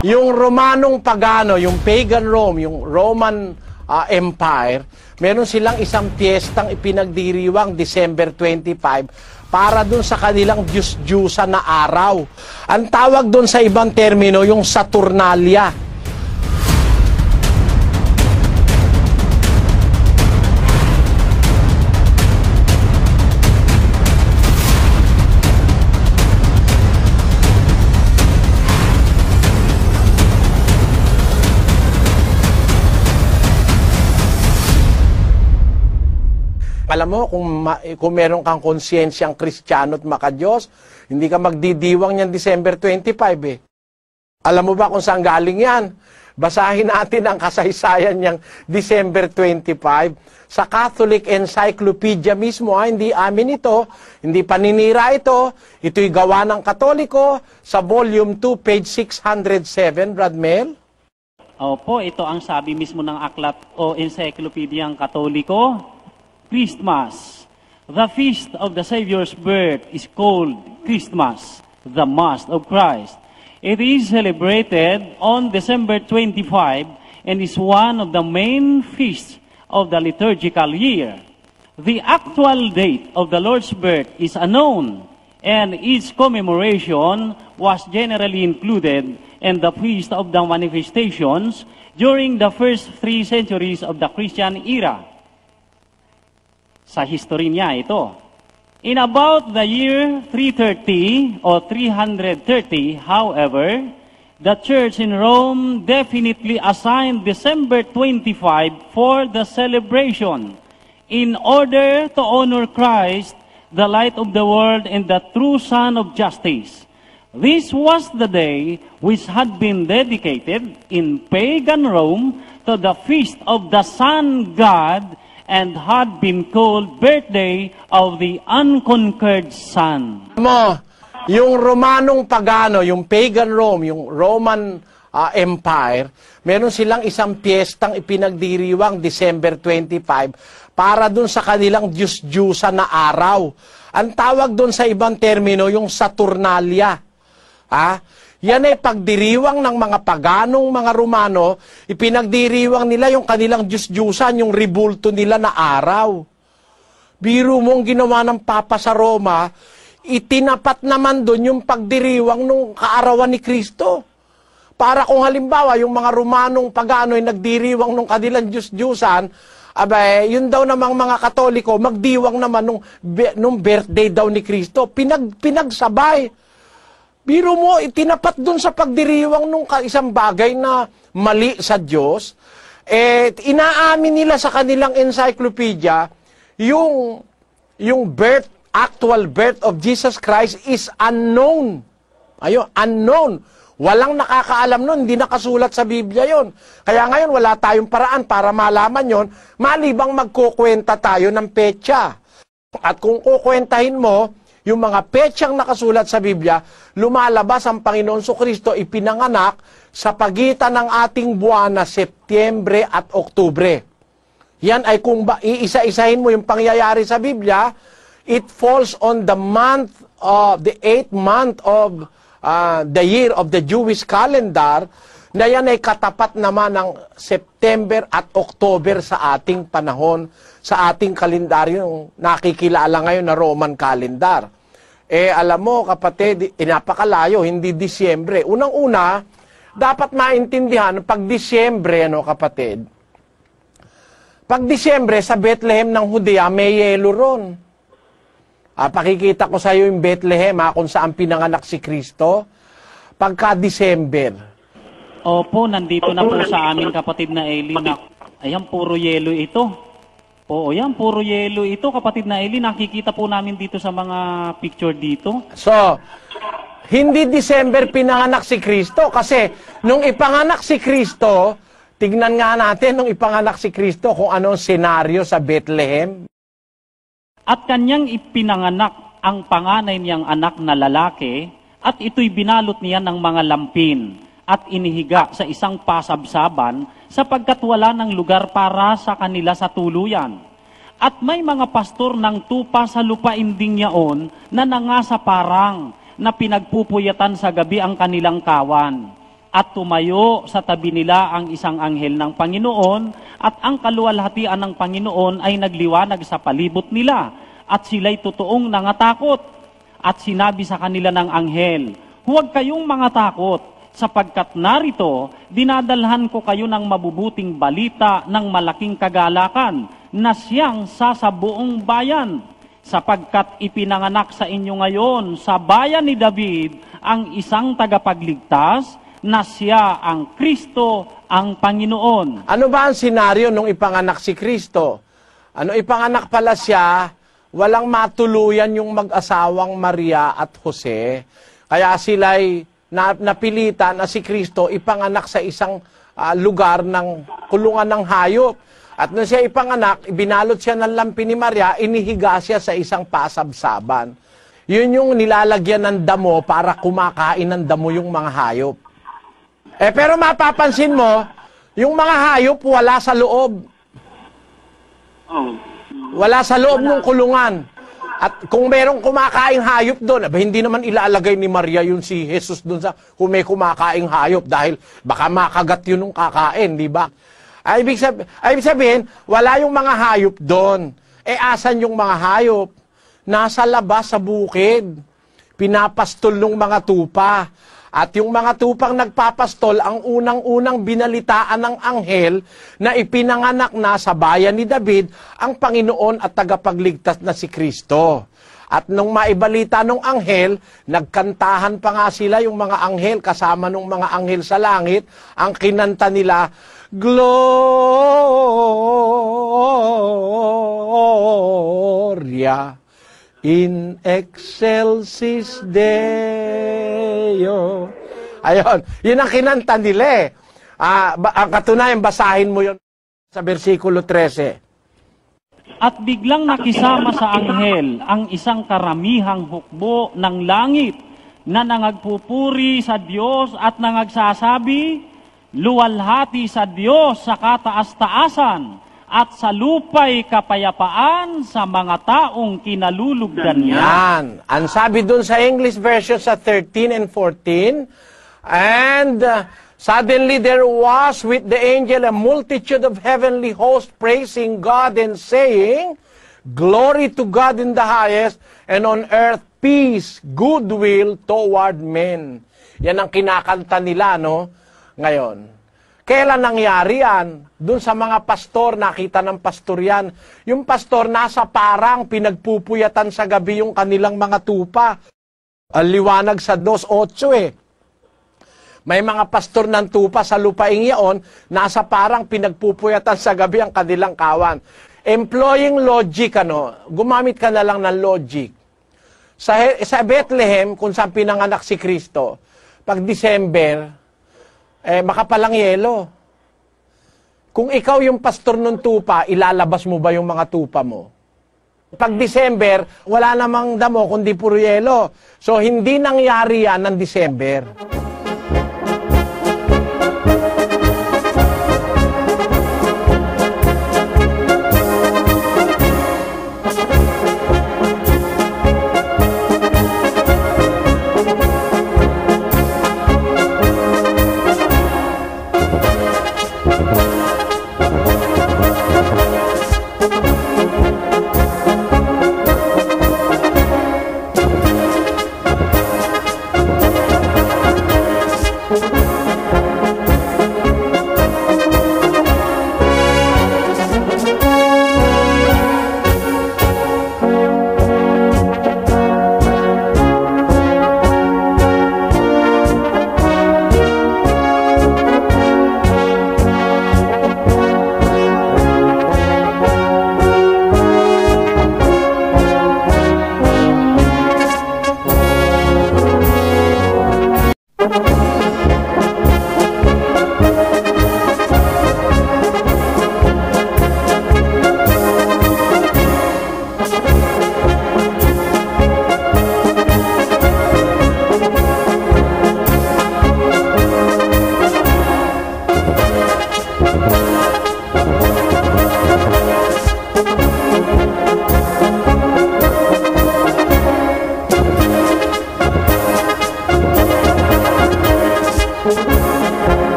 Yung Romanong Pagano, yung pagan Rome, yung Roman Empire, meron silang isang piyestang ipinagdiriwang December 25 para dun sa kanilang Diyos-Diyusa na araw. Ang tawag dun sa ibang termino, yung Saturnalia. Alam mo, kung meron kang konsyensiyang Kristiyano at makadiyos, hindi ka magdidiwang niyan December 25 eh. Alam mo ba kung saan galing yan? Basahin natin ang kasaysayan niyang December 25 sa Catholic Encyclopedia mismo. Hindi amin ito, hindi paninira ito. Ito'y gawa ng Katoliko sa volume 2, page 607, Brad Mel. Opo, ito ang sabi mismo ng aklat o Encyclopedia ng Katoliko. Christmas, the feast of the Savior's birth is called Christmas, the Mass of Christ. It is celebrated on December 25 and is one of the main feasts of the liturgical year. The actual date of the Lord's birth is unknown, and its commemoration was generally included in the Feast of the Manifestations during the first 3 centuries of the Christian era. Sa history niya ito. In about the year 330 or 330, however, the Church in Rome definitely assigned December 25 for the celebration in order to honor Christ, the light of the world and the true Son of Justice. This was the day which had been dedicated in pagan Rome to the feast of the Sun God and had been called birthday of the unconquered sun. Yung Romanong Pagano, yung pagan Rome, yung Roman Empire, meron silang isang piyestang ipinagdiriwang December 25 para dun sa kanilang Diyos-Diyusa na araw. Ang tawag dun sa ibang termino, yung Saturnalia. Yan ay pagdiriwang ng mga paganong mga Romano, ipinagdiriwang nila yung kanilang Diyos-Diyusan, yung ribulto nila na araw. Biro mong ginawa ng Papa sa Roma, itinapat naman doon yung pagdiriwang ng kaarawan ni Kristo. Para kung halimbawa, yung mga Romanong pagano ay nagdiriwang ng kanilang Diyos-Diyusan, abay, yun daw namang mga Katoliko, magdiwang naman nung birthday daw ni Kristo. Pinagsabay. Biro mo, itinapat dun sa pagdiriwang nung isang bagay na mali sa Diyos, inaamin nila sa kanilang encyclopedia, yung actual birth of Jesus Christ is unknown. Ayun, unknown. Walang nakakaalam nun, hindi nakasulat sa Biblia yon. Kaya ngayon, wala tayong paraan para malaman yon, malibang magkukwenta tayo ng petsa. At kung kukwentahin mo, yung mga petsang nakasulat sa Biblia, lumalabas ang Panginoon Kristo ipinanganak sa pagitan ng ating buwan na Setyembre at Oktubre. Yan ay kung iisa-isahin mo yung pangyayari sa Biblia, it falls on the month of the 8th month of the year of the Jewish calendar, na yan ay katapat naman ng September at October sa ating panahon, sa ating kalendaryo nakikilala ngayon na Roman calendar. Alam mo kapatid, napakalayo, hindi Disyembre. Unang-una, dapat maintindihan, pag Disyembre, kapatid, pag Disyembre sa Bethlehem ng Judea, may yelo ron. Pakikita ko sa iyo yung Bethlehem, kung saan pinanganak si Kristo, pagka December. Opo, nandito na po sa amin kapatid na Eli, ayan, puro yelo ito. Oo, yan, puro yelo ito, kapatid na Eli. Nakikita po namin dito sa mga picture dito. So, hindi December pinanganak si Kristo kasi nung ipanganak si Kristo, tignan nga natin nung ipanganak si Kristo kung anong senaryo sa Bethlehem. At kanyang ipinanganak ang panganay niyang anak na lalaki at ito'y binalot niya ng mga lampin at inihiga sa isang pasabsaban sapagkat wala ng lugar para sa kanila sa tuluyan. At may mga pastor ng tupa sa lupain ding yaon na nangasaparang na pinagpupuyatan sa gabi ang kanilang kawan. at tumayo sa tabi nila ang isang anghel ng Panginoon at ang kaluwalhatian ng Panginoon ay nagliwanag sa palibot nila at sila'y totoong nangatakot. At sinabi sa kanila ng anghel, huwag kayong mga takot, sapagkat narito, dinadalhan ko kayo ng mabubuting balita ng malaking kagalakan na siyang sasabuong bayan. Sapagkat ipinanganak sa inyo ngayon sa bayan ni David ang isang tagapagligtas na siya ang Kristo, ang Panginoon. Ano ba ang senaryo nung ipanganak si Kristo? Ipanganak pala siya, walang matuluyan yung mag-asawang Maria at Jose, kaya sila'y napilitan na si Kristo ipanganak sa isang lugar ng kulungan ng hayop. At nung siya ipanganak, ibinalot siya ng lampi ni Maria, inihiga siya sa isang pasabsaban. Yun yung nilalagyan ng damo para kumakain ng damo yung mga hayop. Pero mapapansin mo, yung mga hayop wala sa loob. Wala sa loob ng kulungan. At kung merong kumakaing hayop doon, hindi naman ilalagay ni Maria yun si Jesus doon sa kung may kumakaing hayop dahil baka makagat yun nung kakain, di ba? Ibig sabihin, wala yung mga hayop doon. Asan yung mga hayop? Nasa labas sa bukid. Pinapastol ng mga tupa. At yung mga tupang nagpapastol, ang unang-unang binalitaan ng anghel na ipinanganak na sa bayan ni David, ang Panginoon at tagapagligtas na si Kristo. At nung maibalita ng anghel, nagkantahan pa nga sila yung mga anghel, kasama ng mga anghel sa langit, ang kinanta nila, Gloria in excelsis Deo. Ayun, yun ang kinanta nila eh. Ang katunayan, basahin mo yun sa versikulo 13. At biglang nakisama sa anghel ang isang karamihang hukbo ng langit na nangagpupuri sa Diyos at nangagsasabi, luwalhati sa Diyos sa kataas-taasan at sa lupay kapayapaan sa mga taong kinalulugdan niya. Yan. Ang sabi dun sa English version sa 13 and 14, and suddenly there was with the angel a multitude of heavenly hosts praising God and saying, Glory to God in the highest, and on earth peace, goodwill toward men. Yan ang kinakanta nila, no? Ngayon. Kailan nangyari yan? Doon sa mga pastor, nakita ng pastor yan. Yung pastor nasa parang pinagpupuyatan sa gabi yung kanilang mga tupa. Ang liwanag sa 2:8 eh. May mga pastor ng tupa sa lupaing iyon, nasa parang pinagpupuyatan sa gabi ang kanilang kawan. Employing logic, gumamit ka na lang ng logic. Sa Bethlehem, kung saan pinanganak si Kristo, pag December, makapalang yelo. Kung ikaw yung pastor ng tupa, ilalabas mo ba yung mga tupa mo? Pag December, wala namang damo kundi puro yelo. So, hindi nangyari yan ng December.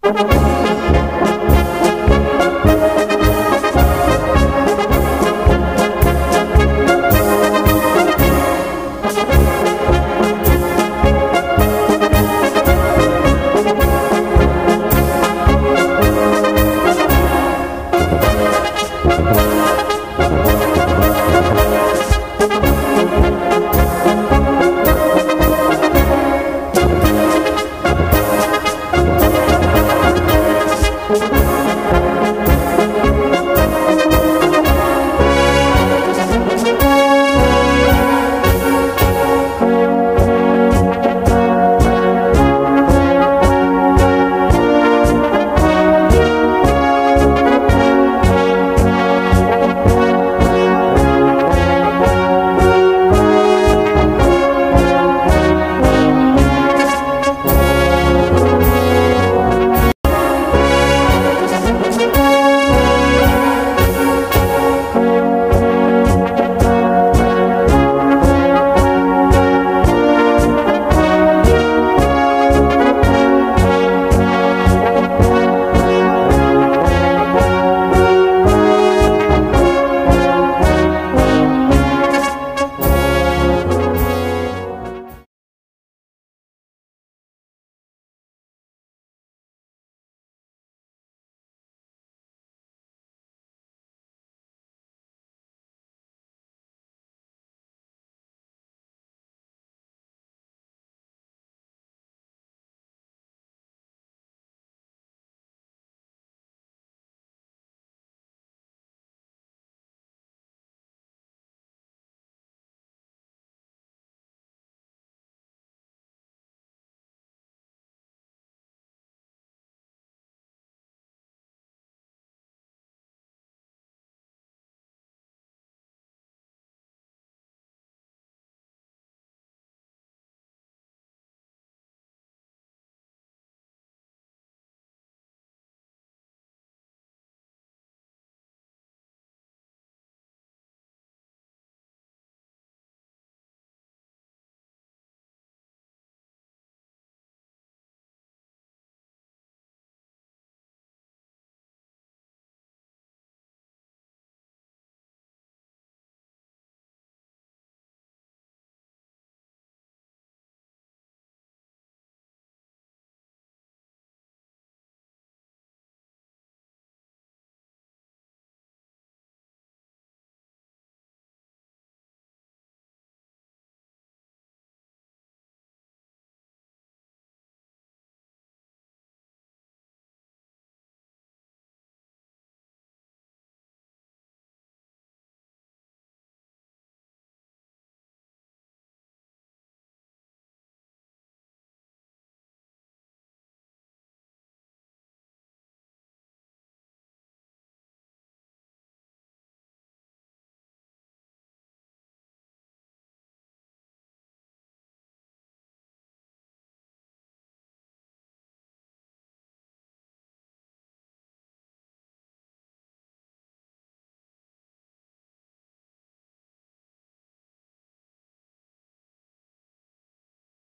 Thank you.